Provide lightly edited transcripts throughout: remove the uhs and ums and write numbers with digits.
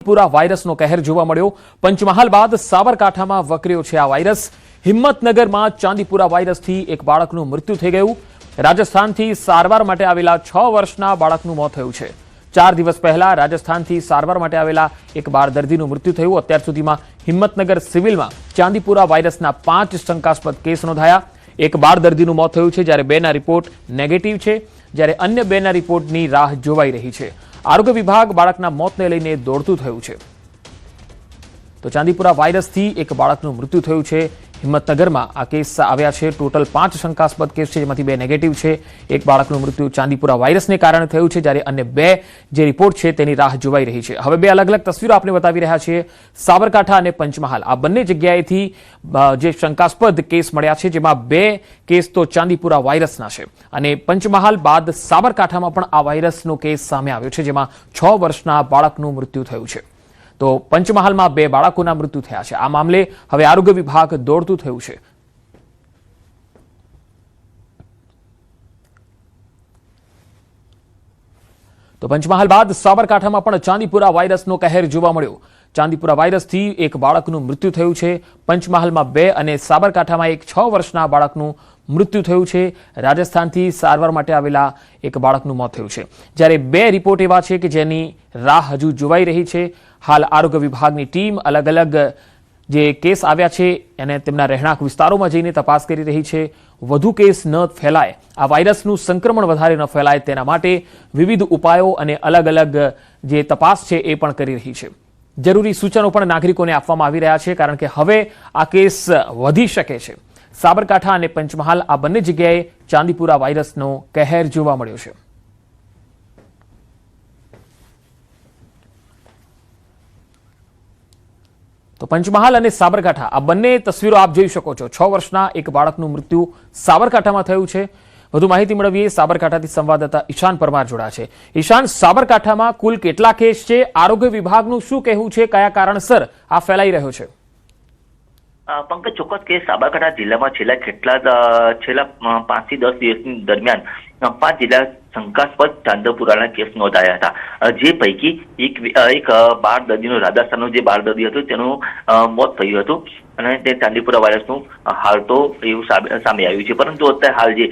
ચાંદીપુરા વાયરસનો કહેર જોવા મળ્યો। પંચમહાલ બાદ સાબરકાંઠામાં વકર્યો છે આ વાયરસ। હિંમતનગરમાં ચાંદીપુરા વાયરસથી એક બાળકનું મૃત્યુ થઈ ગયું। રાજસ્થાનથી સારવાર માટે આવેલા 6 વર્ષના બાળકનું મોત થયું છે। 4 દિવસ પહેલા રાજસ્થાનથી સારવાર માટે આવેલા એક બાળ દર્દીનું મૃત્યુ થયું। અત્યાર સુધીમાં હિંમતનગર સિવિલમાં ચાંદીપુરા વાયરસના 5 શંકાસ્પદ કેસ નોંધાયા। એક બાળ દર્દીનું મોત થયું છે, જ્યારે 2ના રિપોર્ટ નેગેટિવ છે, જ્યારે અન્ય 2ના રિપોર્ટની રાહ જોવાઈ રહી છે। આરોગ્ય વિભાગ બાળકના મોતને લઈને દોડતું થયું છે। તો ચાંદીપુરા વાયરસથી એક બાળકનું મૃત્યુ થયું છે। હિંમતનગરમાં આ કેસ આવ્યા છે। ટોટલ 5 શંકાસ્પદ કેસ છે, જેમાંથી 2 નેગેટિવ છે। એક બાળકનું મૃત્યુ ચાંદીપુરા વાયરસને કારણે થયું છે, જ્યારે અન્ય 2 જે રિપોર્ટ છે તેની રાહ જોવાઈ રહી છે। હવે 2 અલગ અલગ તસવીરો આપણે બતાવી રહ્યા છીએ। સાબરકાંઠા અને પંચમહાલ આ બંને જગ્યાએથી જે શંકાસ્પદ કેસ મળ્યા છે, જેમાં 2 કેસ તો ચાંદીપુરા વાયરસના છે અને પંચમહાલ બાદ સાબરકાંઠામાં પણ આ વાયરસનો કેસ સામે આવ્યો છે, જેમાં 6 વર્ષના બાળકનું મૃત્યુ થયું છે। તો પંચમહાલમાં 2 બાળકોના મૃત્યુ થયા છે। આ મામલે હવે આરોગ્ય વિભાગ દોડતું થયું છે। તો પંચમહાલ બાદ સાબરકાંઠામાં પણ ચાંદીપુરા વાયરસનો કહેર જોવા મળ્યો। ચાંદીપુરા વાયરસથી એક બાળકનું મૃત્યુ થયું છે। પંચમહાલમાં 2 અને સાબરકાંઠામાં એક 6 વર્ષના બાળકનું મૃત્યુ થયું છે। રાજસ્થાનથી સારવાર માટે આવેલા એક બાળકનું મોત થયું છે, જ્યારે 2 રિપોર્ટ એવા છે કે જેની રાહ હજુ જોવાઈ રહી છે। હાલ આરોગ્ય વિભાગની ટીમ અલગ અલગ જે કેસ આવ્યા છે અને તેમના રહેણાંક વિસ્તારોમાં જઈને તપાસ કરી રહી છે। વધુ કેસ ન ફેલાય, આ વાયરસનું સંક્રમણ વધારે ન ફેલાય તેના માટે વિવિધ ઉપાયો અને અલગ અલગ જે તપાસ છે એ પણ કરી રહી છે। જરૂરી સૂચનો પણ નાગરિકોને આપવામાં આવી રહ્યા છે, કારણ કે હવે આ કેસ વધી શકે છે। સાબરકાંઠા અને પંચમહાલ આ બંને જગ્યાએ ચાંદીપુરા વાયરસનો કહેર જોવા મળ્યો છે। તો પંચમહાલ અને સાબરકાંઠા આ બંને તસવીરો આપ જોઈ શકો છો। 6 વર્ષના એક બાળકનું મૃત્યુ સાબરકાંઠામાં થયું છે। વધુ માહિતી મેળવીએ, સાબરકાંઠાથી સંવાદદાતા ઈશાન પરમાર જોડા છે। ઈશાન, સાબરકાંઠામાં કુલ કેટલા કેસ છે? આરોગ્ય વિભાગનું શું કહેવું છે? કયા કારણસર આ ફેલાઈ રહ્યો છે? પંકજ, ચોક્કસ કે સાબરકાંઠા જિલ્લામાં છેલ્લા 5 થી 10 દિવસની દરમિયાન 5 જિલ્લા શંકાસ્પદ ચાંદીપુરાના કેસ નોંધાયા હતા, જે પૈકી એક બાળ દર્દીનું રાજસ્થાનનું જે બાળ દર્દી હતું તેનું મોત થયું હતું અને તે ચાંદીપુરા વાયરસનું હાલ તો એવું સામે આવ્યું છે। પરંતુ અત્યારે હાલ જે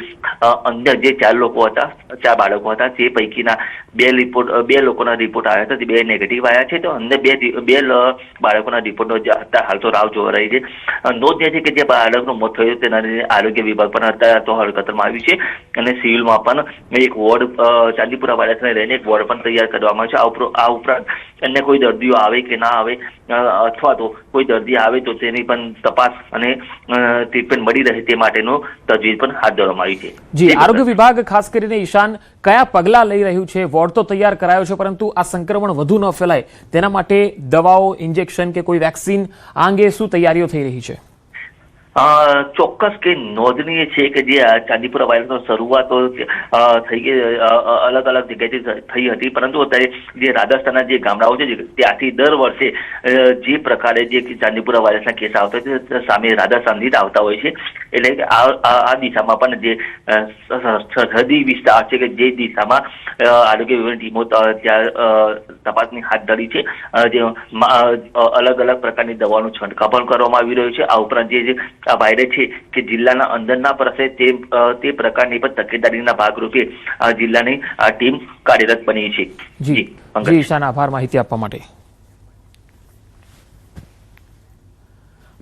અન્ય જે 4 લોકો હતા, 4 બાળકો હતા, તે પૈકીના 2 લોકોના રિપોર્ટ આવ્યા હતા, તે 2 નેગેટિવ આવ્યા છે। તો અન્ય 2 બાળકોના રિપોર્ટનો અત્યારે હાલ તો રાહ જોવા રહી છે। નોંધનીય છે કે જે બાળકનું મોત થયું તેના લીધે આરોગ્ય વિભાગ પણ અત્યારે તો હરકતમાં આવ્યું છે અને સિવિલમાં પણ એક વોર્ડ ચાંદીપુરા વાયરસને લઈને એક વોર્ડ પણ તૈયાર કરવામાં આવ્યો છે। આ ઉપરાંત અન્ય કોઈ દર્દીઓ આવે કે ના આવે અથવા તો કોઈ દર્દી આવે તો તેની પણ તપાસ અને ટ્રીટમેન્ટ મળી રહે તે માટેનો તજવીજ પણ હાથ ધરવામાં આવી છે। જી, આરોગ્ય વિભાગ ખાસ કરીને ઈશાન કયા પગલાં લઈ રહ્યું છે? વોર્ડ તો તૈયાર કરાયો છે, પરંતુ આ સંક્રમણ વધુ ન ફેલાય તેના માટે દવાઓ, ઇન્જેક્શન કે કોઈ વેક્સિન આ અંગે શું તૈયારીઓ થઈ રહી છે? ચોક્કસ કે નોંધનીય છે કે જે ચાંદીપુરા વાયરસનો શરૂઆત થઈ ગઈ અલગ અલગ જગ્યાએથી થઈ હતી, પરંતુ અત્યારે જે રાજસ્થાનના જે ગામડાઓ છે ત્યાંથી દર વર્ષે જે પ્રકારે જે ચાંદીપુરા વાયરસના કેસ આવતા હોય છે સામે રાજસ્થાનથી જ આવતા હોય છે। એટલે કે આ દિશામાં પણ જે સરહદી વિસ્તાર છે કે જે દિશામાં આરોગ્ય વિભાગની ટીમો ત્યાં તપાસની હાથ ધરી છે, જે અલગ અલગ પ્રકારની દવાનો છંટકાવ પણ કરવામાં આવી રહ્યો છે। આ ઉપરાંત જે આ વાયરસ છે કે જિલ્લાના અંદર ના પ્રસે તે પ્રકારની પણ તકેદારીના ભાગરૂપે આ જિલ્લાની આ ટીમ કાર્યરત બની છે। જી ઈશાન, આભાર માહિતી આપવા માટે।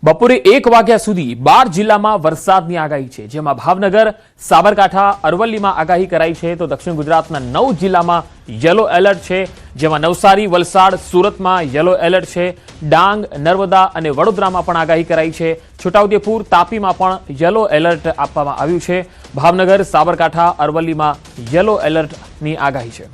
બપોરે 1 વાગ્યા સુધી 12 જિલ્લામાં વરસાદની આગાહી છે, જેમાં ભાવનગર, સાબરકાંઠા, અરવલ્લીમાં આગાહી કરાઈ છે। તો દક્ષિણ ગુજરાતના 9 જિલ્લામાં યલો એલર્ટ છે, જેમાં નવસારી, વલસાડ, સુરતમાં યલો એલર્ટ છે। ડાંગ, નર્મદા અને વડોદરામાં પણ આગાહી કરાઈ છે। છોટાઉદેપુર, તાપીમાં પણ યલો એલર્ટ આપવામાં આવ્યું છે। ભાવનગર, સાબરકાંઠા, અરવલ્લીમાં યલો એલર્ટની આગાહી છે।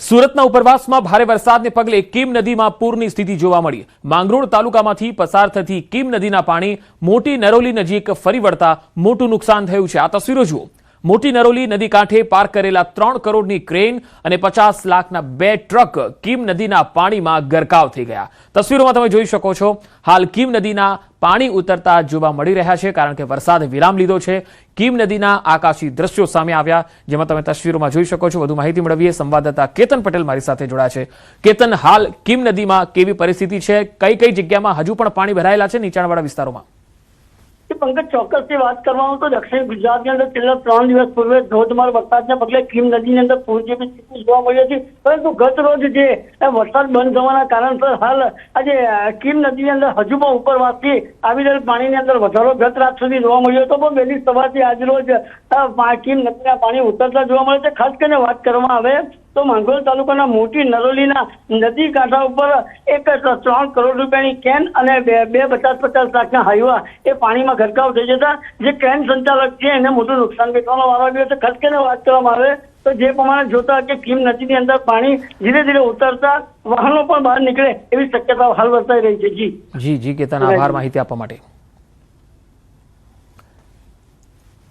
સુરતના ઉપરવાસમાં ભારે વરસાદને પગલે કીમ નદીમાં પૂરની સ્થિતિ જોવા મળી। માંગરોળ તાલુકામાંથી પસાર થતી કીમ નદીના પાણી મોટી નરોલી નજીક ફરી વળતા મોટું નુકસાન થયું છે। આ તસવીરો જુઓ। મોટી નરોલી નદી કાંઠે પાર્ક કરેલા 3 કરોડની ક્રેન અને 50 લાખના 2 ટ્રક કીમ નદીના પાણીમાં ગરકાવ થઈ ગયા. તસવીરોમાં તમે જોઈ શકો છો. હાલ કીમ નદીના પાણી ઉતરતા જોવા મળી રહ્યા છે કારણ કે વરસાદે વિરામ લીધો છે. કીમ નદીના આકાશી દ્રશ્યો સામે આવ્યા, જેમાં તમે તસવીરોમાં જોઈ શકો છો. વધુ માહિતી મેળવીએ. સંવાદદાતા કેતન પટેલ મારી સાથે જોડાયા છે. કેતન, હાલ કીમ નદીમાં કેવી પરિસ્થિતિ છે? કઈ કઈ જગ્યામાં હજુ પણ પાણી ભરાયેલા છે નીચાણવાળા વિસ્તારોમાં? પંકજ, ચોક્કસથી વાત કરવામાં તો દક્ષિણ ગુજરાતની અંદર છેલ્લા 3 દિવસ પૂર્વે ધોધમાર વરસાદને પગલે કીમ નદીની અંદર પૂર જેવી સ્થિતિ જોવા મળી હતી. પરંતુ ગત રોજ જે વરસાદ બંધ થવાના કારણસર હાલ આજે કીમ નદીની અંદર હજુ પણ ઉપરવાસથી આવી રહેલ પાણીની અંદર વધારો ગત રાત સુધી જોવા મળ્યો હતો. પણ વહેલી સવારથી આજ રોજ કીમ નદીના પાણી ઉતરતા જોવા મળે છે. ખાસ કરીને વાત કરવામાં આવે તો માંગરોળ તાલુકાના મોટી નરોલીના નદી કાંઠા ઉપર 3 કરોડ રૂપિયાની કેન અને બે 50 લાખના હાઈવા એ પાણીમાં ગરકાવ થઈ જતા જે કેન સંચાલક છે એને મોટું નુકસાન વેઠવાનો વારો આવ્યો છે. ખાસ કરીને વાત કરવામાં આવે તો જે પ્રમાણે જોતા કે કીમ નદીની અંદર પાણી ધીરે ધીરે ઉતરતા વાહનો પણ બહાર નીકળે એવી શક્યતા હાલ વર્તાઈ રહી છે. જી કેતન, આભાર માહિતી આપવા માટે.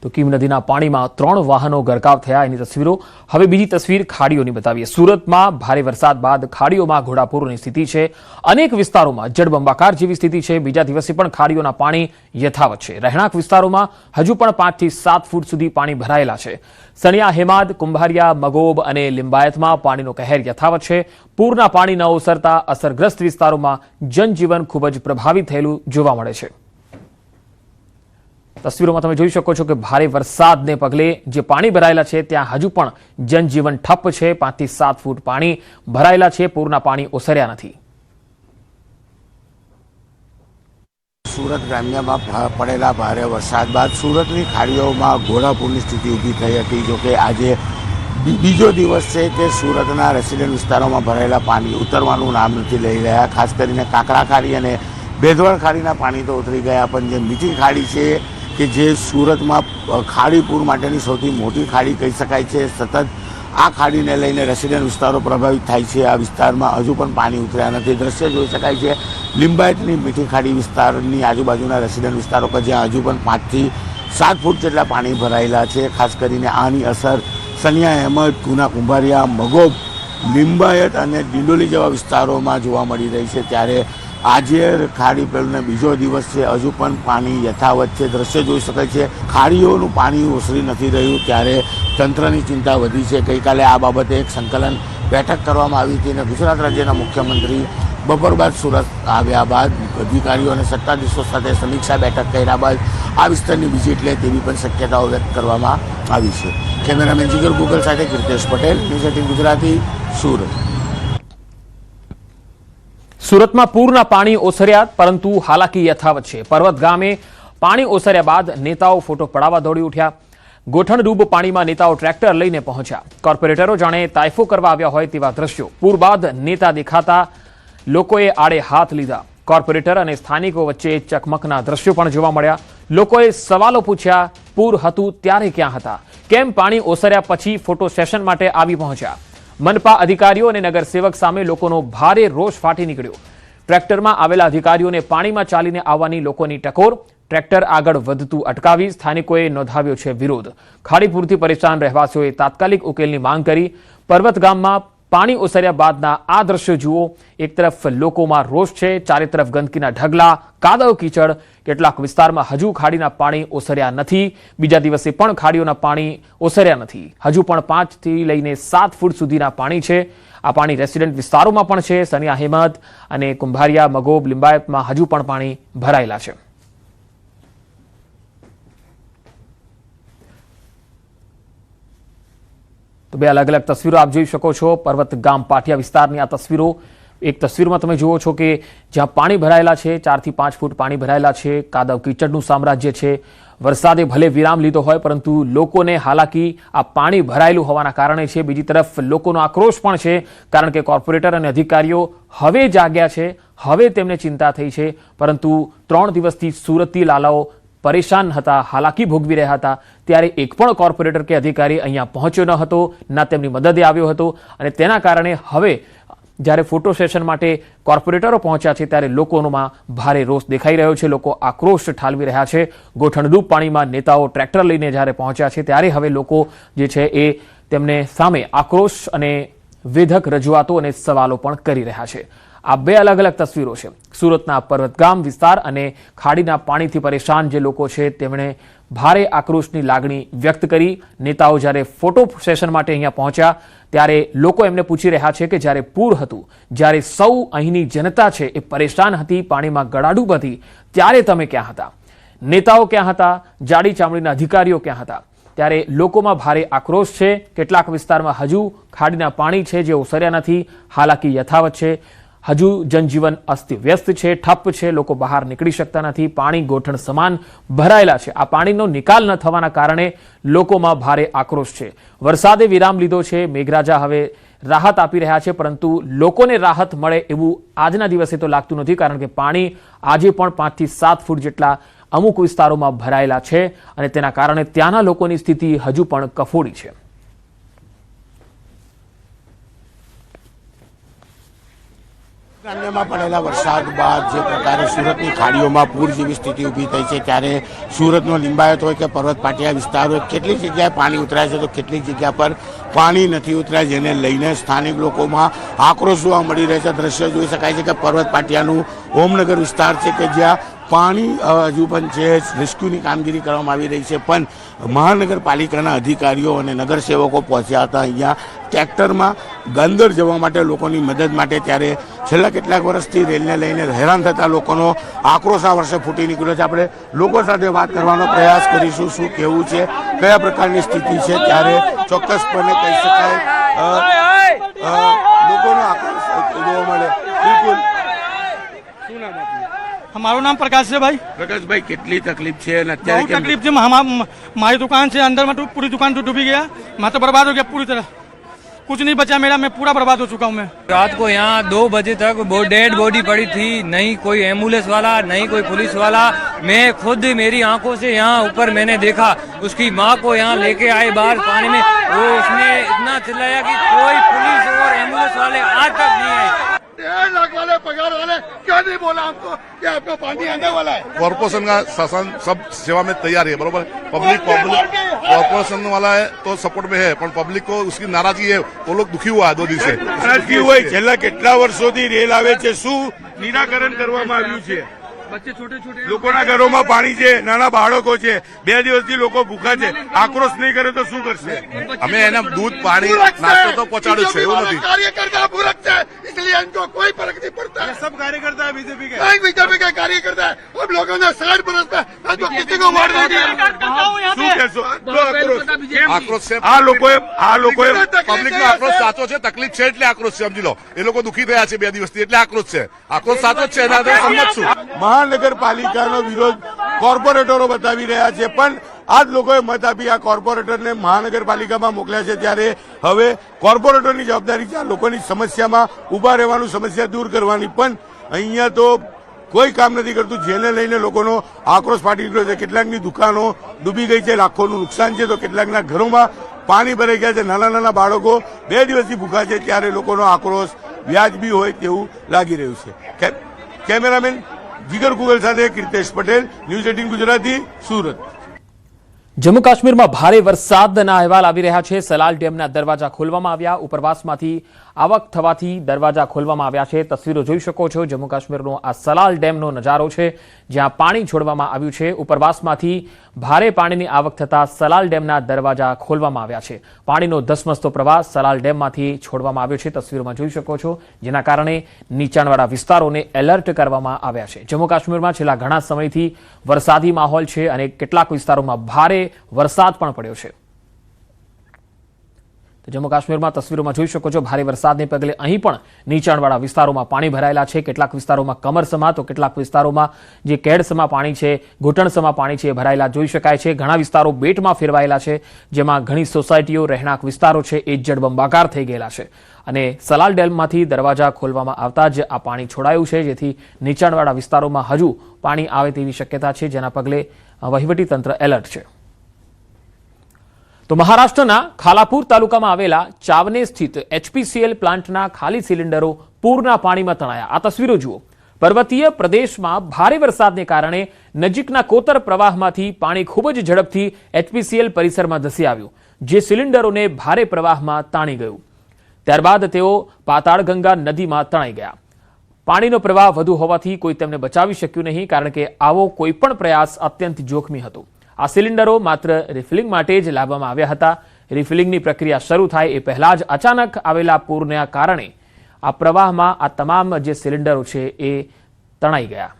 તો કીમ નદીના પાણીમાં 3 વાહનો ગરકાવ થયા એની તસવીરો. હવે બીજી તસવીર ખાડીઓની બતાવીએ. સુરતમાં ભારે વરસાદ બાદ ખાડીઓમાં ઘોડાપૂરની સ્થિતિ છે. અનેક વિસ્તારોમાં જળબંબાકાર જેવી સ્થિતિ છે. બીજા દિવસે પણ ખાડીઓના પાણી યથાવત છે. રહેણાંક વિસ્તારોમાં હજુ પણ 5 થી 7 ફૂટ સુધી પાણી ભરાયેલા છે. સણિયા, હેમાદ, કુંભારિયા, મગોબ અને લિંબાયતમાં પાણીનો કહેર યથાવત છે. પૂરના પાણી ન ઓસરતા અસરગ્રસ્ત વિસ્તારોમાં જનજીવન ખૂબ જ પ્રભાવિત થયેલું જોવા મળે છે. તસવીરોમાં તમે જોઈ શકો છો કે ભારે વરસાદને પગલે જે પાણી ભરાયેલા છે ત્યાં હજુ પણ જનજીવન ઠપ છે. 5 થી 7 ફૂટ પાણી ભરાયેલા છે. પૂરના પાણી ઓસર્યા નથી. સુરત ગ્રામ્યમાં પડેલા ભારે વરસાદ બાદ સુરતની ખાડીઓમાં ઘોડાપૂરની સ્થિતિ ઊભી થઈ હતી. જોકે આજે બીજો દિવસ છે કે સુરતના રેસિડેન્ટ વિસ્તારોમાં ભરાયેલા પાણી ઉતરવાનું નામ નથી લઈ રહ્યા. ખાસ કરીને કાંકરા ખાડી અને બેદવણ ખાડીના પાણી તો ઉતરી ગયા, પણ જે મીઠી ખાડી છે કે જે સુરતમાં ખાડીપુર માટેની સૌથી મોટી ખાડી કહી શકાય છે, સતત આ ખાડીને લઈને રેસિડેન્ટ વિસ્તારો પ્રભાવિત થાય છે. આ વિસ્તારમાં હજુ પણ પાણી ઉતર્યા નથી. દ્રશ્ય જોઈ શકાય છે લિંબાયતની મીઠી ખાડી વિસ્તારની આજુબાજુના રેસિડેન્ટ વિસ્તારો કે જ્યાં હજુ પણ 5 થી 7 ફૂટ જેટલા પાણી ભરાયેલા છે. ખાસ કરીને આની અસર સનિયા, અહેમદ, ગુના, કુંભારિયા, મગોબ, લિંબાયત અને ડિંડોલી જેવા વિસ્તારોમાં જોવા મળી રહી છે. ત્યારે આજે ખાડી પેલનો બીજો દિવસ છે, હજુ પણ પાણી યથાવત છે. દ્રશ્ય જોઈ શકાય છે ખાડીઓનું પાણી ઓસરી નથી રહ્યું. ત્યારે તંત્રની ચિંતા વધી છે. ગઈકાલે આ બાબતે એક સંકલન બેઠક કરવામાં આવી હતી અને ગુજરાત રાજ્યના મુખ્યમંત્રી બપોર બાદ સુરત આવ્યા બાદ અધિકારીઓ અને સત્તાધીશો સાથે સમીક્ષા બેઠક કર્યા બાદ આ વિસ્તારની વિઝિટ લે તેવી પણ શક્યતાઓ વ્યક્ત કરવામાં આવી છે. કેમેરામેન જીગર ગૂગલ સાથે કીર્તેશ પટેલ, ન્યૂઝ 18 ગુજરાતી, સુરત. સુરતમાં પૂરના પાણી ઓસર્યા પરંતુ હાલાકી યથાવત છે. પર્વત ગામે પાણી ઓસર્યા બાદ નેતાઓ ફોટો પડાવવા દોડી ઉઠ્યા. ગોઠણડૂબ પાણીમાં નેતાઓ ટ્રેક્ટર લઈને પહોંચ્યા. કોર્પોરેટરો જાણે તાઇફો કરવા આવ્યા હોય તેવા દ્રશ્યો. પૂર બાદ નેતા દેખાતા લોકોએ આડે હાથ લીધા. કોર્પોરેટર અને સ્થાનિકો વચ્ચે ચકમકના દ્રશ્યો પણ જોવા મળ્યા. લોકોએ સવાલો પૂછ્યા. પૂર હતું ત્યારે ક્યાં હતા? કેમ પાણી ઓસર્યા પછી ફોટો સેશન માટે આવી પહોંચ્યા? મનપા અધિકારીઓ અને નગરસેવક સામે લોકોનો ભારે રોષ ફાટી નીકળ્યો. ટ્રેક્ટરમાં આવેલા અધિકારીઓને પાણીમાં ચાલીને આવવાની લોકોની ટકોર. ટ્રેક્ટર આગળ વધતું અટકાવી સ્થાનિકોએ નોંધાવ્યો છે વિરોધ. ખાડીપુરથી પરેશાન રહેવાસીઓએ તાત્કાલિક ઉકેલની માંગ કરી. પર્વત ગામમાં પાણી ઓસર્યા બાદના આ દ્રશ્યો જુઓ. એક તરફ લોકોમાં રોષ છે, ચારે તરફ ગંદકીના ઢગલા, કાદવ કીચડ. કેટલાક વિસ્તારમાં હજુ ખાડીના પાણી ઓસર્યા નથી. બીજા દિવસે પણ ખાડીઓના પાણી ઓસર્યા નથી. હજુ પણ 5 થી લઈને 7 ફૂટ સુધીના પાણી છે. આ પાણી રેસિડેન્ટ વિસ્તારોમાં પણ છે. સનિયા, હેમદ અને કુંભારિયા, મગોબ, લિંબાયતમાં હજુ પણ પાણી ભરાયેલા છે. તો બે અલગ અલગ તસવીરો આપ જોઈ શકો છો. પર્વત ગામ પાટિયા વિસ્તારની આ તસવીરો. એક તસવીરમાં તમે જુઓ છો કે જ્યાં પાણી ભરાયેલા છે, 4 થી 5 ફૂટ પાણી ભરાયેલા છે. કાદવ કીચડનું સામ્રાજ્ય છે. વરસાદે ભલે વિરામ લીધો હોય પરંતુ લોકોને હાલાકી આ પાણી ભરાયેલું હોવાના કારણે છે. બીજી તરફ લોકોનો આક્રોશ પણ છે કારણ કે કોર્પોરેટર અને અધિકારીઓ હવે જાગ્યા છે. હવે તેમને ચિંતા થઈ છે. પરંતુ 3 દિવસથી સુરતી લાલાઓ પરેશાન હતા, હાલાકી ભોગવી રહ્યા હતા. ત્યારે એક પણ કોર્પોરેટર કે અધિકારી અહીંયા પહોંચ્યો ન હતો, ના તેમની મદદે આવ્યો હતો. અને તેના કારણે હવે જ્યારે ફોટો સેશન માટે કોર્પોરેટરો પહોંચ્યા છે ત્યારે લોકોમાં ભારે રોષ દેખાઈ રહ્યો છે. લોકો આક્રોશ ઠાલવી રહ્યા છે. ગોઠણડૂબ પાણીમાં નેતાઓ ટ્રેક્ટર લઈને જ્યારે પહોંચ્યા છે ત્યારે હવે લોકો જે છે એ તેમને સામે આક્રોશ અને વેધક રજૂઆતો અને સવાલો પણ કરી રહ્યા છે. આ બે અલગ અલગ તસવીરો છે. સુરતના પર્વતગામ વિસ્તાર અને ખાડીના પાણીથી પરેશાન જે લોકો છે તેમણે ભારે આક્રોશની લાગણી વ્યક્ત કરી. નેતાઓ જ્યારે ફોટો સેશન માટે અહીંયા પહોંચ્યા ત્યારે લોકો એમને પૂછી રહ્યા છે કે જ્યારે પૂર હતું, જ્યારે સૌ અહીંની જનતા છે એ પરેશાન હતી, પાણીમાં ગળાડૂબ હતી, ત્યારે તમે ક્યાં હતા? નેતાઓ ક્યાં હતા? જાડી ચામડીના અધિકારીઓ ક્યાં હતા? ત્યારે લોકોમાં ભારે આક્રોશ છે. કેટલાક વિસ્તારમાં હજુ ખાડીના પાણી છે જે ઓસર્યા નથી. હાલાકી યથાવત છે. હજુ જનજીવન અસ્તવ્યસ્ત છે, ઠપ છે. લોકો બહાર નીકળી શકતા નથી. પાણી ગોઠણ સમાન ભરાયેલા છે. આ પાણીનો નિકાલ ન થવાના કારણે લોકોમાં ભારે આક્રોશ છે. વરસાદે વિરામ લીધો છે. મેઘરાજા હવે રાહત આપી રહ્યા છે, પરંતુ લોકોને રાહત મળે એવું આજના દિવસે તો લાગતું નથી, કારણ કે પાણી આજે પણ 5 થી 7 ફૂટ જેટલા અમુક વિસ્તારોમાં ભરાયેલા છે અને તેના કારણે ત્યાંના લોકોની સ્થિતિ હજુ પણ કફોડી છે. ગ્રામ્યમાં પડેલા વરસાદ બાદ જે પ્રકારે સુરતની ખાડીઓમાં પૂર જેવી સ્થિતિ ઊભી થઈ છે ત્યારે સુરતનો લિંબાયત હોય કે પર્વત પાટિયા વિસ્તાર હોય, કેટલીક જગ્યાએ પાણી ઉતરાય છે તો કેટલીક જગ્યા પર પાણી નથી ઉતરાય, જેને લઈને સ્થાનિક લોકોમાં આક્રોશ જોવા મળી રહે છે. દ્રશ્ય જોઈ શકાય છે કે પર્વત પાટિયાનું ઓમનગર વિસ્તાર છે કે જ્યાં પાણી હજુ પણ છે. રેસ્ક્યુની કામગીરી કરવામાં આવી રહી છે, પણ મહાનગરપાલિકાના અધિકારીઓ અને નગરસેવકો પહોંચ્યા હતા અહીંયા ટ્રેક્ટરમાં ગંદર જવા માટે, લોકોની મદદ માટે. ત્યારે છેલ્લા કેટલાક વર્ષથી રેલને લઈને હેરાન થતા લોકોનો આક્રોશ આ વર્ષે ફૂટી નીકળ્યો છે. આપણે લોકો સાથે વાત કરવાનો પ્રયાસ કરીશું, શું કેવું છે, કયા પ્રકારની સ્થિતિ છે. ત્યારે ચોક્કસપણે કહી શકાય લોકોનો આક્રોશ જોવા મળે. બિલકુલ. શું નામ આપનું? हमारा नाम प्रकाश है भाई. પ્રકાશભાઈ, કેટલી તકલીફ છે અને बहुत અત્યારે तकलीफ है. हमारी दुकान से अंदर में पूरी दुकान तो डूबी गया. मैं तो बर्बाद हो गया पूरी तरह. कुछ नहीं बचा मेरा. मैं पूरा बर्बाद हो चुका हूँ. मैं रात को यहाँ 2 बजे तक डेड बॉडी पड़ी थी. नहीं कोई एम्बुलेंस वाला, नहीं कोई पुलिस वाला. मैं खुद मेरी आंखों से यहाँ ऊपर मैंने देखा. उसकी माँ को यहाँ लेके आए बाहर पानी में. वो उसने इतना चिल्लाया कि कोई पुलिस और एम्बुलेंस वाले आज तक नहीं आए. 1.5 लाख वाले पगार वाले क्या नहीं बोला हमको कि आपका पानी आने वाला है. कॉर्पोरेशन का शासन सब सेवा में तैयार है, बरोबर. पब्लिक कॉर्पोरेशन वाला है तो सपोर्ट में है, पर पब्लिक को उसकी नाराजगी है. वो लोग दुखी हुआ है 2 दिन से. નારાજગી હોય. છેલ્લા કેટલા વર્ષોથી રેલ આવે છે, શું નિરાકરણ કરવામાં આવ્યું છે? बच्चे छोटे छोटे લોકોના ઘરોમાં પાણી છે, નાના બાળકો છે, 2 દિવસથી લોકો ભૂખા છે. આક્રોશ નહીં કરે તો શું કરશે? हमें है ना दूध पानी नाश्ता तो पहुंचाड़ू है. वो नहीं कार्यकर्ता बुरक है, इसलिए इनको कोई फर्क नहीं पड़ता. सब कार्यकर्ता है बीजेपी के. बीजेपी का कार्यकर्ता है. हम लोगों ने 60 बरस में हमको किसी को वोट नहीं दिया. શું કહેશો? आक्रोश से આ લોકોએ પબ્લિક નો આક્રોશ સાચો છે. તકલીફ છે એટલે આક્રોશ છે, સમજી લો. એ લોકો દુખી થયા છે 2 દિવસથી એટલે આક્રોશ છે. આક્રોશ સાચો જ છે, એના આધારે સમજ છું. મહાનગરપાલિકાનો વિરોધ કોર્પોરેટરો બતાવી રહ્યા છે, પણ આ જ લોકોએ મત આપી આ કોર્પોરેટરને મહાનગરપાલિકામાં મોકલ્યા છે. ત્યારે હવે કોર્પોરેટરની જવાબદારી છે આ લોકોની સમસ્યામાં ઉભા રહેવાનું, સમસ્યા દૂર કરવાની. પણ અહીંયા તો કોઈ કામ નથી કરતું, જેને લઈને લોકોનો આક્રોશ ફાટી નીકળ્યો છે. કેટલાકની દુકાનો ડૂબી ગઈ છે, લાખોનું નુકસાન છે, તો કેટલાકના ઘરોમાં પાણી ભરાઈ ગયા છે. નાના નાના બાળકો 2 દિવસથી ભૂખા છે. ત્યારે લોકોનો આક્રોશ વ્યાજબી હોય તેવું લાગી રહ્યું છે. કેમેરામેન જીગર કુગલ સાથે કીર્તેશ પટેલ, ન્યૂઝ 18 ગુજરાતી, સુરત. જમ્મુ કાશ્મીરમાં ભારે વરસાદના અહેવાલ આવી રહ્યા છે. સલાલ ડેમના દરવાજા ખોલવામાં આવ્યા. ઉપરવાસમાંથી આવક થવાથી દરવાજા ખોલવામાં આવ્યા છે. તસવીરો જોઈ શકો છો. જમ્મુ કાશ્મીરનો આ સલાલ ડેમનો નજારો છે, જ્યાં પાણી છોડવામાં આવ્યું છે. ઉપરવાસમાંથી ભારે પાણીની આવક થતા સલાલ ડેમના દરવાજા ખોલવામાં આવ્યા છે. પાણીનો ધસમસતો પ્રવાહ સલાલ ડેમમાંથી છોડવામાં આવ્યો છે. તસવીરોમાં જોઈ શકો છો, જેના કારણે નીચાણવાળા વિસ્તારોને એલર્ટ કરવામાં આવ્યા છે. જમ્મુ કાશ્મીરમાં છેલ્લા ઘણા સમયથી વરસાદી માહોલ છે અને કેટલાક વિસ્તારોમાં ભારે વરસાદ પણ પડ્યો છે. જમ્મુ કાશ્મીરમાં તસવીરોમાં જોઈ શકો છો, ભારે વરસાદને પગલે અહીં પણ નીચાણવાળા વિસ્તારોમાં પાણી ભરાયેલા છે. કેટલાક વિસ્તારોમાં કમરસમાં તો કેટલાક વિસ્તારોમાં જે કેડસમાં પાણી છે, ઘૂંટણસમાં પાણી છે, ભરાયેલા જોઈ શકાય છે. ઘણા વિસ્તારો બેટમાં ફેરવાયેલા છે, જેમાં ઘણી સોસાયટીઓ, રહેણાંક વિસ્તારો છે એ જળબંબાકાર થઈ ગયેલા છે. અને સલાલ ડેમમાંથી દરવાજા ખોલવામાં આવતા જ આ પાણી છોડાયું છે, જેથી નીચાણવાળા વિસ્તારોમાં હજુ પાણી આવે તેવી શક્યતા છે, જેના પગલે વહીવટીતંત્ર એલર્ટ છે. તો મહારાષ્ટ્રના ખાલાપુર તાલુકામાં આવેલા ચાવને સ્થિત HPCL પ્લાન્ટના ખાલી સિલિન્ડરો પૂરના પાણીમાં તણાયા. આ તસવીરો જુઓ. પર્વતીય પ્રદેશમાં ભારે વરસાદને કારણે નજીકના કોતર પ્રવાહમાંથી પાણી ખૂબ જ ઝડપથી HPCL પરિસરમાં ધસી આવ્યું, જે સિલિન્ડરોને ભારે પ્રવાહમાં તાણી ગયું. ત્યારબાદ તેઓ પાતાળગંગા નદીમાં તણાઈ ગયા. પાણીનો પ્રવાહ વધુ હોવાથી કોઈ તેમને બચાવી શક્યું નહીં, કારણ કે આવો કોઈ પણ પ્રયાસ અત્યંત જોખમી હતો. આ સિલિન્ડરો માત્ર રિફિલિંગ માટે જ લાવવામાં આવ્યા હતા. રિફિલિંગની પ્રક્રિયા શરૂ થાય એ પહેલા જ અચાનક આવેલા પૂરના કારણે આ પ્રવાહમાં આ તમામ જે સિલિન્ડરો છે એ તણાઈ ગયા.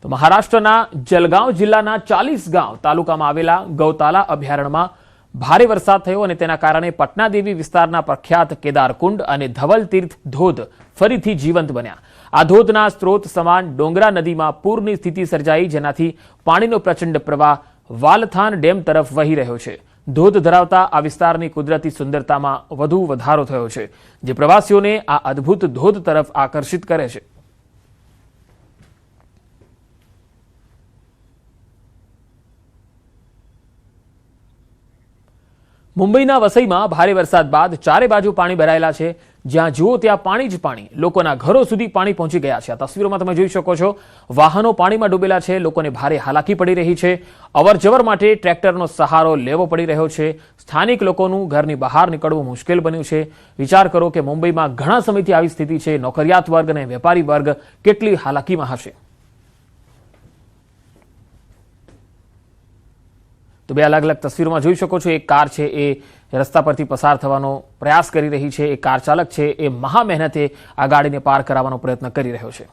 તો મહારાષ્ટ્રના જલગાંવ જિલ્લાના 40 ગાંવ તાલુકામાં આવેલા ગૌતાલા અભયારણ્યમાં ભારે વરસાદ થયો અને તેના કારણે પટનાદેવી વિસ્તારના પ્રખ્યાત કેદારકુંડ અને ધવલ તીર્થ ધોધ ફરીથી જીવંત બન્યા. આ ધોધના સ્ત્રોત સમાન ડોંગરા નદીમાં પૂરની સ્થિતિ સર્જાઈ, જેનાથી પાણીનો પ્રચંડ પ્રવાહ વાલથાન ડેમ તરફ વહી રહ્યો છે. ધોધ ધરાવતા આ વિસ્તારની કુદરતી સુંદરતામાં વધુ વધારો થયો છે, જે પ્રવાસીઓને આ અદ્ભુત ધોધ તરફ આકર્ષિત કરે છે. મુંબઈના વસઈમાં ભારે વરસાદ બાદ ચારે બાજુ પાણી ભરાયેલા છે. જ્યાં જુઓ ત્યાં પાણી જ પાણી. લોકોના ઘરો સુધી પાણી પહોંચી ગયા છે. આ તસવીરોમાં તમે જોઈ શકો છો. વાહનો પાણીમાં ડૂબેલા છે. લોકોને ભારે હાલાકી પડી રહી છે. અવરજવર માટે ટ્રેક્ટરનો સહારો લેવો પડી રહ્યો છે. સ્થાનિક લોકોનું ઘરની બહાર નીકળવું મુશ્કેલ બન્યું છે. વિચાર કરો કે મુંબઈમાં ઘણા સમયથી આવી સ્થિતિ છે. નોકરિયાત વર્ગ અને વેપારી વર્ગ કેટલી હાલાકીમાં હશે. તો બે અલગ અલગ તસવીરોમાં જોઈ શકો છો. એક કાર છે એ રસ્તા પરથી પસાર થવાનો પ્રયાસ કરી રહી છે. એક કાર ચાલક છે એ મહા મહેનતે આ ગાડીને પાર कराવાનો प्रयत्न કરી રહ્યો છે.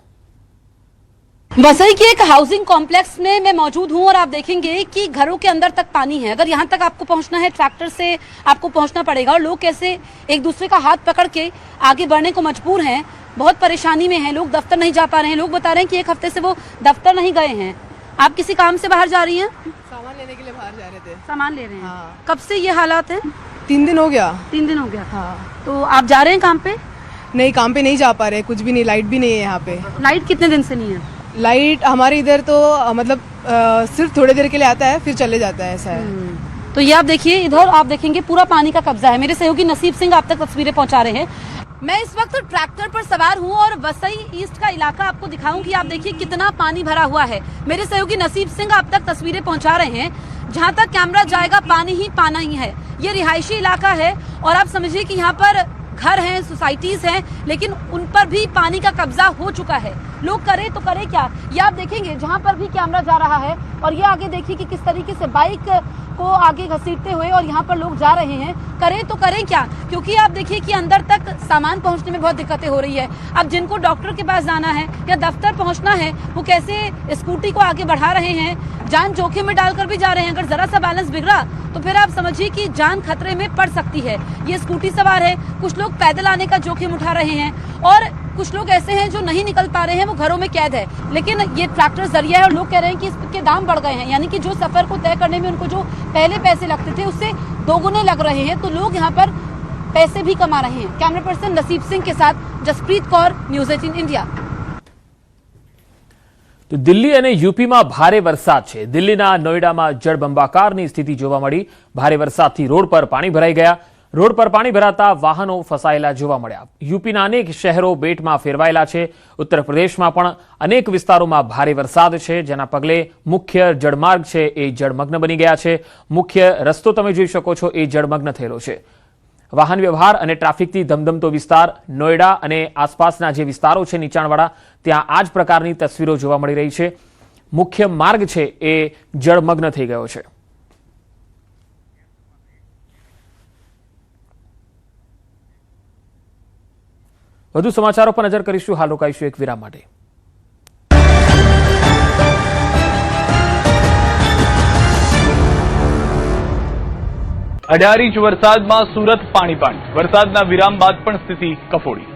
वसई के एक हाउसिंग कॉम्प्लेक्स में मैं मौजूद हूं और आप देखेंगे कि घरों के अंदर तक पानी है. अगर यहाँ तक आपको पहुंचना है ट्रैक्टर से आपको पहुंचना पड़ेगा और लोग कैसे एक दूसरे का हाथ पकड़ के आगे बढ़ने को मजबूर हैं. बहुत परेशानी में हैं लोग. दफ्तर नहीं जा पा रहे हैं. लोग बता रहे हैं कि एक हफ्ते से वो दफ्तर नहीं गए हैं. आप किसी काम से बाहर जा रही हैं? सामान लेने के लिए बाहर जा रहे थे. सामान ले रहे हैं. हाँ. कब से ये हालात है? 3 दिन हो गया. 3 दिन हो गया. हाँ. तो आप जा रहे हैं काम पे? नहीं, काम पे नहीं जा पा रहे. कुछ भी नहीं. लाइट भी नहीं है यहाँ पे. लाइट कितने दिन से नहीं है? लाइट हमारे इधर तो मतलब सिर्फ थोड़ी देर के लिए आता है, फिर चले जाता है, ऐसा है. तो ये आप देखिए, इधर आप देखेंगे पूरा पानी का कब्जा है. मेरे सहयोगी नसीब सिंह आप तक तस्वीरें पहुंचा रहे हैं. मैं इस वक्त ट्रैक्टर पर सवार हूं और वसई ईस्ट का इलाका आपको दिखाऊं कि आप देखिए कितना पानी भरा हुआ है. मेरे सहयोगी नसीब सिंह आप तक तस्वीरें पहुंचा रहे हैं. जहां तक कैमरा जाएगा पानी ही पाना ही है. ये रिहायशी इलाका है और आप समझिए कि यहाँ पर घर हैं, सोसाइटीज हैं, लेकिन उन पर भी पानी का कब्जा हो चुका है. लोग करे तो करे क्या, ये आप देखेंगे. जहां पर भी कैमरा जा रहा है और ये आगे देखिए कि किस तरीके से बाइक को आगे घसीटते हुए और यहाँ पर लोग जा रहे हैं. करें तो करें क्या, क्योंकि आप देखिए कि अंदर तक सामान पहुंचने में बहुत दिक्कतें हो रही है. अब जिनको डॉक्टर के पास जाना है या दफ्तर पहुंचना है, वो कैसे स्कूटी को आगे बढ़ा रहे हैं, जान जोखिम में डालकर भी जा रहे हैं. अगर जरा सा बैलेंस बिगड़ा तो फिर आप समझिए कि जान खतरे में पड़ सकती है. ये स्कूटी सवार है, कुछ लोग पैदल आने का जोखिम उठा रहे हैं और कुछ लोग ऐसे हैं जो नहीं निकल पा रहे हैं, वो घरों में कैद है. लेकिन ये ट्रैक्टर जरिया है और लोग कह रहे हैं कि इसके दाम बढ़ गए हैं, यानी कि जो सफर को तय करने में उनको जो पहले पैसे लगते थे उससे दोगुने लग रहे हैं. तो लोग यहाँ पर पैसे भी कमा रहे हैं. कैमरा पर्सन नसीब सिंह के साथ जसप्रीत कौर, न्यूज़ 18 इंडिया. તો દિલ્હી અને યુપીમાં ભારે વરસાદ છે. દિલ્હીના નોઈડામાં જળબંબાકારની સ્થિતિ જોવા મળી. ભારે વરસાદથી રોડ પર પાણી ભરાઈ ગયા. રોડ પર પાણી ભરાતા વાહનો ફસાયેલા જોવા મળ્યા. યુપીના અનેક શહેરો બેટમાં ફેરવાયેલા છે. ઉત્તર પ્રદેશમાં પણ અનેક વિસ્તારોમાં ભારે વરસાદ છે, જેના પગલે મુખ્ય જળમાર્ગ છે એ જળમગ્ન બની ગયા છે. મુખ્ય રસ્તો તમે જોઈ શકો છો એ જળમગ્ન થયેલો છે. વાહન વ્યવહાર અને ટ્રાફિકથી ધમધમતો વિસ્તાર નોઈડા અને આસપાસના જે વિસ્તારો છે નીચાણવાળા, ત્યાં આ જ પ્રકારની તસવીરો જોવા મળી રહી છે. મુખ્ય માર્ગ છે એ જળમગ્ન થઈ ગયો છે. વધુ સમાચારો પર નજર કરીશું. હાલ રોકાઈશું એક વિરામ માટે. અઢાર ઇંચ વરસાદમાં સુરત પાણી પાણી. વરસાદના વિરામ બાદ પણ સ્થિતિ કફોડી.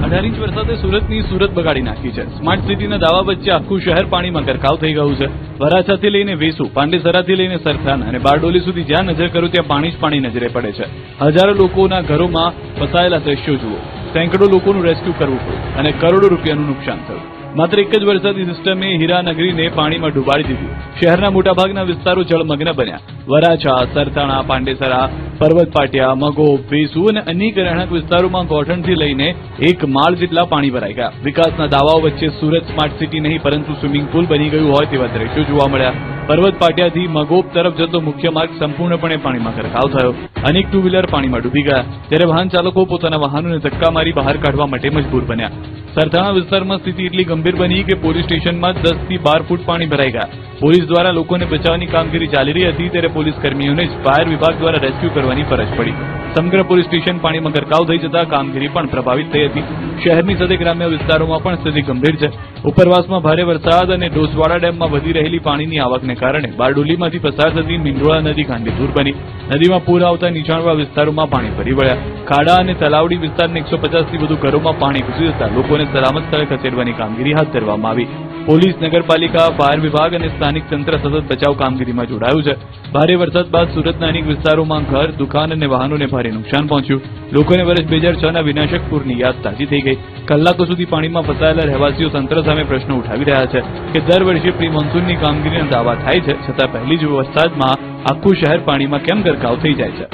18 ઇંચ વરસાદે સુરતની સુરત બગાડી નાખી છે. સ્માર્ટ સિટીના દાવા વચ્ચે આખું શહેર પાણીમાં ગરકાવ થઈ ગયું છે. વરાછાથી લઈને વેસુ, પાંડેસરાથી લઈને સરથાન અને બારડોલી સુધી જ્યાં નજર કરું ત્યાં પાણી જ પાણી નજરે પડે છે. હજારો લોકોના ઘરોમાં ફસાયેલા દ્રશ્યો જુઓ. સેંકડો લોકોનું રેસ્ક્યુ કરવું પડ્યું અને કરોડો રૂપિયાનું નુકસાન થયું. માત્ર એક જ વરસાદી સિસ્ટમે હીરાનગરીને પાણીમાં ડૂબાડી દીધી. શહેરના મોટાભાગના વિસ્તારો જળમગ્ન બન્યા. વરાછા, સરથાણા, પાંડેસરા, પર્વત પાટિયા, મગોબ, વેસુ અને અનેક રહેણાંક વિસ્તારોમાં ગોઠણથી લઈને 1 માળ જેટલા પાણી ભરાઈ ગયા. વિકાસના દાવાઓ વચ્ચે સુરત સ્માર્ટ સિટી નહીં પરંતુ સ્વિમિંગ પુલ બની ગયું હોય તેવા દ્રશ્યો જોવા મળ્યા. પર્વત પાટિયાથી મગોબ તરફ જતો મુખ્ય માર્ગ સંપૂર્ણપણે પાણીમાં ગરકાવ થયો. અનેક ટુ વ્હીલર પાણીમાં ડૂબી ગયા, ત્યારે વાહન ચાલકો પોતાના વાહનોને ધક્કા મારી બહાર કાઢવા માટે મજબૂર બન્યા. સરથાણા વિસ્તારમાં સ્થિતિ એટલી ગંભીર બની કે પોલીસ સ્ટેશનમાં 10 થી 12 ફૂટ પાણી ભરાઈ ગયા. પોલીસ દ્વારા લોકોને બચાવવાની કામગીરી ચાલી રહી હતી ત્યારે પોલીસ કર્મીઓને જ ફાયર વિભાગ દ્વારા રેસ્ક્યુ કરવાની ફરજ પડી. સમગ્ર પોલીસ સ્ટેશન પાણીમાં ગરકાવ થઈ જતા કામગીરી પણ પ્રભાવિત થઈ હતી. શહેરની સાથે ગ્રામ્ય વિસ્તારોમાં પણ સ્થિતિ ગંભીર છે. ઉપરવાસમાં ભારે વરસાદ અને ડોસવાડા ડેમમાં વધી રહેલી પાણીની આવકને કારણે બારડોલીમાંથી પસાર થતી મીંડોળા નદી ગાંડીતુર બની. નદીમાં પૂર આવતા નીચાણવાળા વિસ્તારોમાં પાણી ફરી વળ્યા. ખાડા અને તલાવડી વિસ્તારના 150 થી વધુ ઘરોમાં પાણી ઘૂસી જતા લોકોને સલામત સ્થળે ખસેડવાની કામગીરી હાથ ધરવામાં આવી. પોલીસ, નગરપાલિકા, ફાયર વિભાગ અને સ્થાનિક તંત્ર સતત બચાવ કામગીરીમાં જોડાયું છે. ભારે વરસાદ બાદ સુરતના અનેક વિસ્તારોમાં ઘર, દુકાન અને વાહનોને ભારે નુકસાન પહોંચ્યું. લોકોને વર્ષ 2006ના વિનાશક પૂરની યાદ તાજી થઈ ગઈ. કલાકો સુધી પાણીમાં ફસાયેલા રહેવાસીઓ તંત્ર સામે પ્રશ્નો ઉઠાવી રહ્યા છે કે દર વર્ષે પ્રી મોન્સૂનની કામગીરીના દાવા થાય છે છતાં પહેલી જ વરસાદમાં આખું શહેર પાણીમાં કેમ ગરકાવ થઈ જાય છે.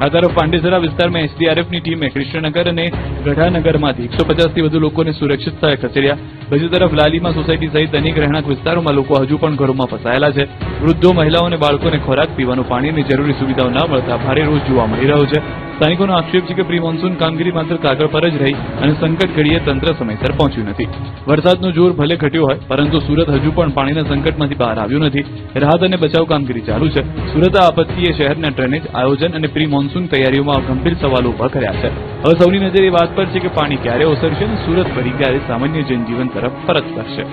આ તરફ પાંડેસરા વિસ્તારમાં એસડીઆરએફની ટીમે કૃષ્ણનગર અને ગઢાનગરમાંથી 150 થી વધુ લોકોને સુરક્ષિત સ્થળે ખસેડ્યા. બીજી તરફ લાલીમા સોસાયટી સહિત અનેક રહેણાંક વિસ્તારોમાં લોકો હજુ પણ ઘરોમાં ફસાયેલા છે. વૃદ્ધો, મહિલાઓ અને બાળકોને ખોરાક, પીવાનું પાણી અને જરૂરી સુવિધાઓ ન મળતા ભારે રોષ જોવા મળી રહ્યો છે. સ્થાનિકોનો આક્ષેપ છે કે પ્રી મોન્સૂન કામગીરી માત્ર કાગળ પર જ રહી અને સંકટ ઘડીએ તંત્ર સમયસર પહોંચ્યું નથી. વરસાદનો જોર ભલે ઘટ્યો હોય પરંતુ સુરત હજુ પણ પાણીના સંકટમાંથી બહાર આવ્યું નથી. રાહત અને બચાવ કામગીરી ચાલુ છે. સુરત આ આપત્તિએ શહેરના ડ્રેનેજ, આયોજન અને પ્રી મોન્સૂન તૈયારીઓમાં ગંભીર સવાલો ઉભા કર્યા છે. હવે સૌની નજર એ વાત પર છે કે પાણી ક્યારે ઓસરશે અને સુરત ફરી ક્યારે સામાન્ય જનજીવન તરફ પરત ફરશે.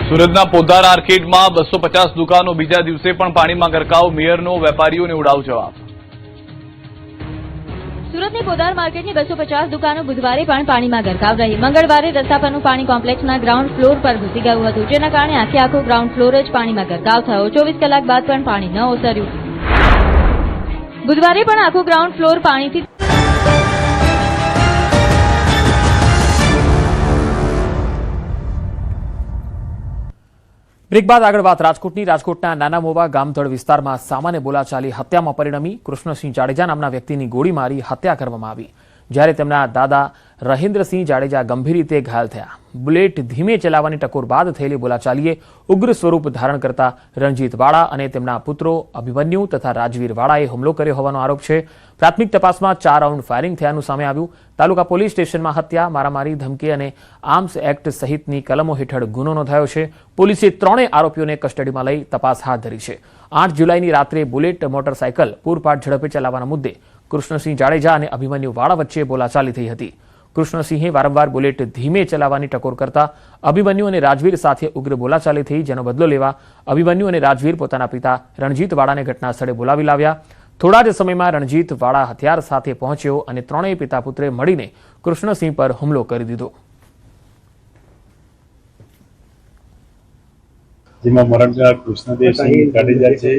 સુરતના પોદાર આર્કેડમાં 250 દુકાનો બીજા દિવસે પણ પાણીમાં ગરકાવ. મેયરનો વેપારીઓને ઉડાવ જવાબ. સુરતની પોદાર માર્કેટની 250 દુકાનો બુધવારે પણ પાણીમાં ગરકાવ રહી. મંગળવારે રસ્તા પરનું પાણી કોમ્પ્લેક્સના ગ્રાઉન્ડ ફ્લોર પર ઘૂસી ગયું હતું, જેના કારણે આખો ગ્રાઉન્ડ ફ્લોર જ પાણીમાં ગરકાવ થયો. 24 કલાક બાદ પણ પાણી ન ઓસર્યું. બુધવારે પણ આખો ગ્રાઉન્ડ ફ્લોર પાણીથી બ્રેક બાદ આગળ વાત રાજકોટના નાના મોવા ગામતળ વિસ્તારમાં સામાન્ય બોલાચાલી હત્યામાં પરિણમી. કૃષ્ણસિંહ જાડેજા નામના વ્યક્તિની ગોળી મારી હત્યા કરવામાં આવી, જ્યારે તેમના દાદા રહેન્દ્રસિંહ જાડેજા ગંભીર રીતે ઘાયલ થયા. બુલેટ ધીમે ચલાવવાની ટકોર બાદ થયેલી બોલાચાલીએ ઉગ્ર સ્વરૂપ ધારણ કરતા રણજીત વાળા અને તેમના પુત્રો અભિમન્યુ તથા રાજવીર વાળાએ હુમલો કર્યો હોવાનો આરોપ છે. પ્રાથમિક તપાસમાં 4 રાઉન્ડ ફાયરિંગ થયાનું સામે આવ્યું. તાલુકા પોલીસ સ્ટેશનમાં હત્યા, મારામારી, ધમકી અને આર્મ્સ એક્ટ સહિતની કલમો હેઠળ ગુનો નોંધાયો છે. પોલીસે 3 આરોપીઓને કસ્ટડીમાં લઈ તપાસ હાથ ધરી છે. 8 જુલાઈની રાત્રે બુલેટ મોટરસાયકલ પૂરપાટ ઝડપે ચલાવવાના મુદ્દે કૃષ્ણસિંહ જાડેજા અને અભિમન્યુ વાળા વચ્ચે બોલાચાલી થઈ હતી. કૃષ્ણસિંહે વારંવાર બુલેટ ધીમે ચલાવવાની ટકોર કરતા અભિમન્યુ અને રાજવીર સાથે ઉગ્ર બોલાચાલી થઈ, જેનો બદલો લેવા અભિમન્યુ અને રાજવીર પોતાના પિતા રણજીત વાળાને ઘટના સ્થળે બોલાવી લાવ્યા. થોડા જ સમયમાં રણજીત વાળા હથિયાર સાથે પહોંચ્યો અને 3 પિતા પુત્રે મળીને કૃષ્ણસિંહ પર હુમલો કરી દીધો. જેમાં મરણજનાર કૃષ્ણદેવસિંહ જાડેજા છે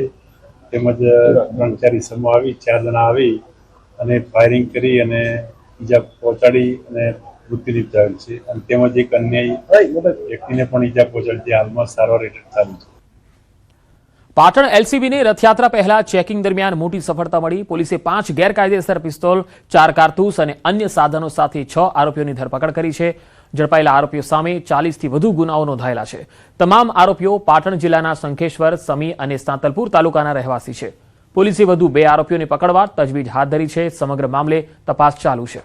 તેમજ 3-4 ઇસમો આવી 4 જણા આવી અને ફાયરિંગ કરી અને ઈજા પહોંચાડી અને મૃત્યુ નિપજાવેલ છે. અને તેમજ એક અન્ય વ્યક્તિને પણ ઈજા પહોંચાડી છે. હાલમાં સારવાર હેઠળ ચાલુ છે. પાટણ એલસીબીને રથયાત્રા પહેલા ચેકિંગ દરમિયાન મોટી સફળતા મળી. પોલીસે 5 ગેરકાયદેસર પિસ્તોલ, 4 કારતૂસ અને અન્ય સાધનો સાથે 6 આરોપીઓની ધરપકડ કરી છે. ઝડપાયેલા આરોપીઓ સામે 40 થી વધુ ગુનાઓ નોંધાયેલા છે. તમામ આરોપીઓ પાટણ જિલ્લાના શંખેશ્વર, સમી અને સાંતલપુર તાલુકાના રહેવાસી છે. પોલીસે વધુ 2 આરોપીઓને પકડવા તજવીજ હાથ ધરી છે. સમગ્ર મામલે તપાસ ચાલુ છે.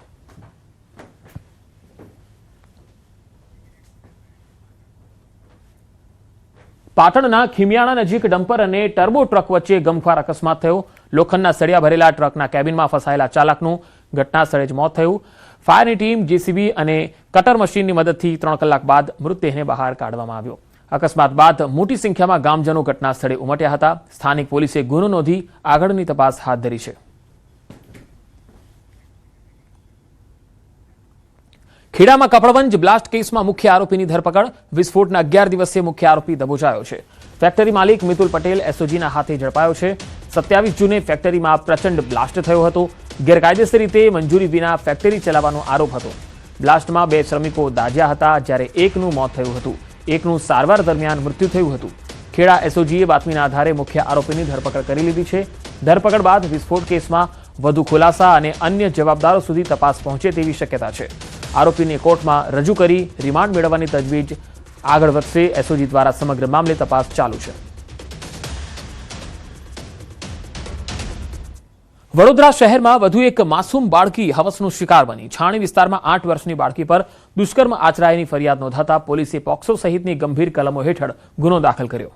પાટણના ખીમિયાણા નજીક ડમ્પર અને ટર્બો ટ્રક વચ્ચે ગમખ્વાર અકસ્માત થયો. લોખંડના સળિયા ભરેલા ટ્રકના કેબિનમાં ફસાયેલા ચાલકનું ઘટના સ્થળે જ મોત થયું. ફાયરની ટીમ, જેસીબી અને કટર મશીનની મદદથી 3 કલાક બાદ મૃતદેહને બહાર કાઢવામાં આવ્યો. અકસ્માત બાદ મોટી સંખ્યામાં ગામજનો ઘટના સ્થળે ઉમટ્યા હતા. સ્થાનિક પોલીસે ગુનો નોંધી આગળની તપાસ હાથ ધરી છે. ખેડામાં કપડવંજ બ્લાસ્ટ કેસમાં મુખ્ય આરોપીની ધરપકડ. વિસ્ફોટના 11 દિવસે મુખ્ય આરોપી દબોચાયો છે. ફેક્ટરી માલિક મિતુલ પટેલ એસઓજીના હાથે ઝડપાયો છે. 27 જૂને ફેક્ટરીમાં પ્રચંડ બ્લાસ્ટ થયો હતો. ગેરકાયદેસર રીતે મંજૂરી વિના ફેક્ટરી ચલાવવાનો આરોપ હતો. બ્લાસ્ટમાં 2 શ્રમિકો દાઝ્યા હતા, જ્યારે એકનું મોત થયું હતું. એકનું સારવાર દરમિયાન મૃત્યુ થયું હતું. ખેડા એસઓજીએ બાતમીના આધારે મુખ્ય આરોપીની ધરપકડ કરી લીધી છે. ધરપકડ બાદ વિસ્ફોટ કેસમાં વધુ ખુલાસા અને અન્ય જવાબદારો સુધી તપાસ પહોંચે તેવી શક્યતા છે. આરોપીને કોર્ટમાં રજૂ કરી રિમાન્ડ મેળવવાની તજવીજ આગળ વધશે. એસઓજી દ્વારા સમગ્ર મામલે તપાસ ચાલુ છે. વડોદરા શહેરમાં વધુ એક માસૂમ બાળકી હવસનો શિકાર બની. છાણી વિસ્તારમાં 8 વર્ષની બાળકી પર દુષ્કર્મ આચરાયાની ફરિયાદ નોંધાતા પોલીસે પોક્સો સહિતની ગંભીર કલમો હેઠળ ગુનો દાખલ કર્યો.